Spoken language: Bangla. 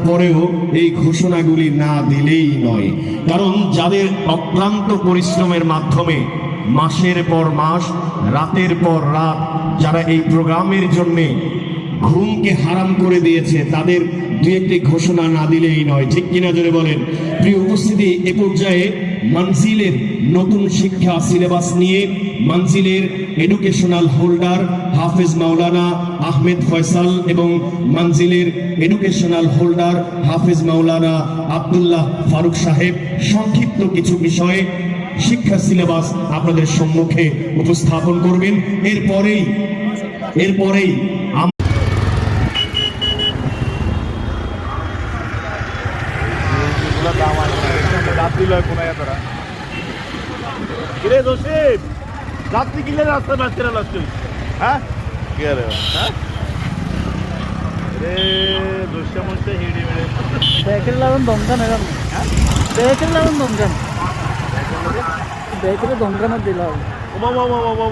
পরেও এই ঘোষণাগুলি না দিলেই নয়, কারণ যাদের অক্লান্ত পরিশ্রমের মাধ্যমে মাসের পর মাস, রাতের পর রাত যারা এই প্রোগ্রামের জন্য ঘুমকে হারাম করে দিয়েছে, তাদের দু একটি ঘোষণা না দিলেই নয়। ঠিক কিনা জোরে বলেন। প্রিয় উপস্থিতি, এ পর্যায়ে মানজিলের নতুন শিক্ষা সিলেবাস নিয়ে মানজিলের এডুকেশনাল হোল্ডার হাফেজ মাওলানা আহমেদ ফয়সাল এবং মানজিলের এডুকেশনাল হোল্ডার হাফেজ মাওলানা আব্দুল্লাহ ফারুক সাহেব সংক্ষিপ্ত কিছু বিষয়ে শিক্ষা সিলেবাস আপনাদের সম্মুখে উপস্থাপন করবেন। এরপরেই রাত্রি কিনলে রাস্তা বাচ্চারা লাস্ট হ্যাঁ কি আরে হ্যাঁ রে দোষটা মনটা হেডে মেরে ব্যাকের লাগান দমকান এরকম হ্যাঁ ব্যাকের লাগান দমকান ব্যাকের দমকান দিলাম ও বাবা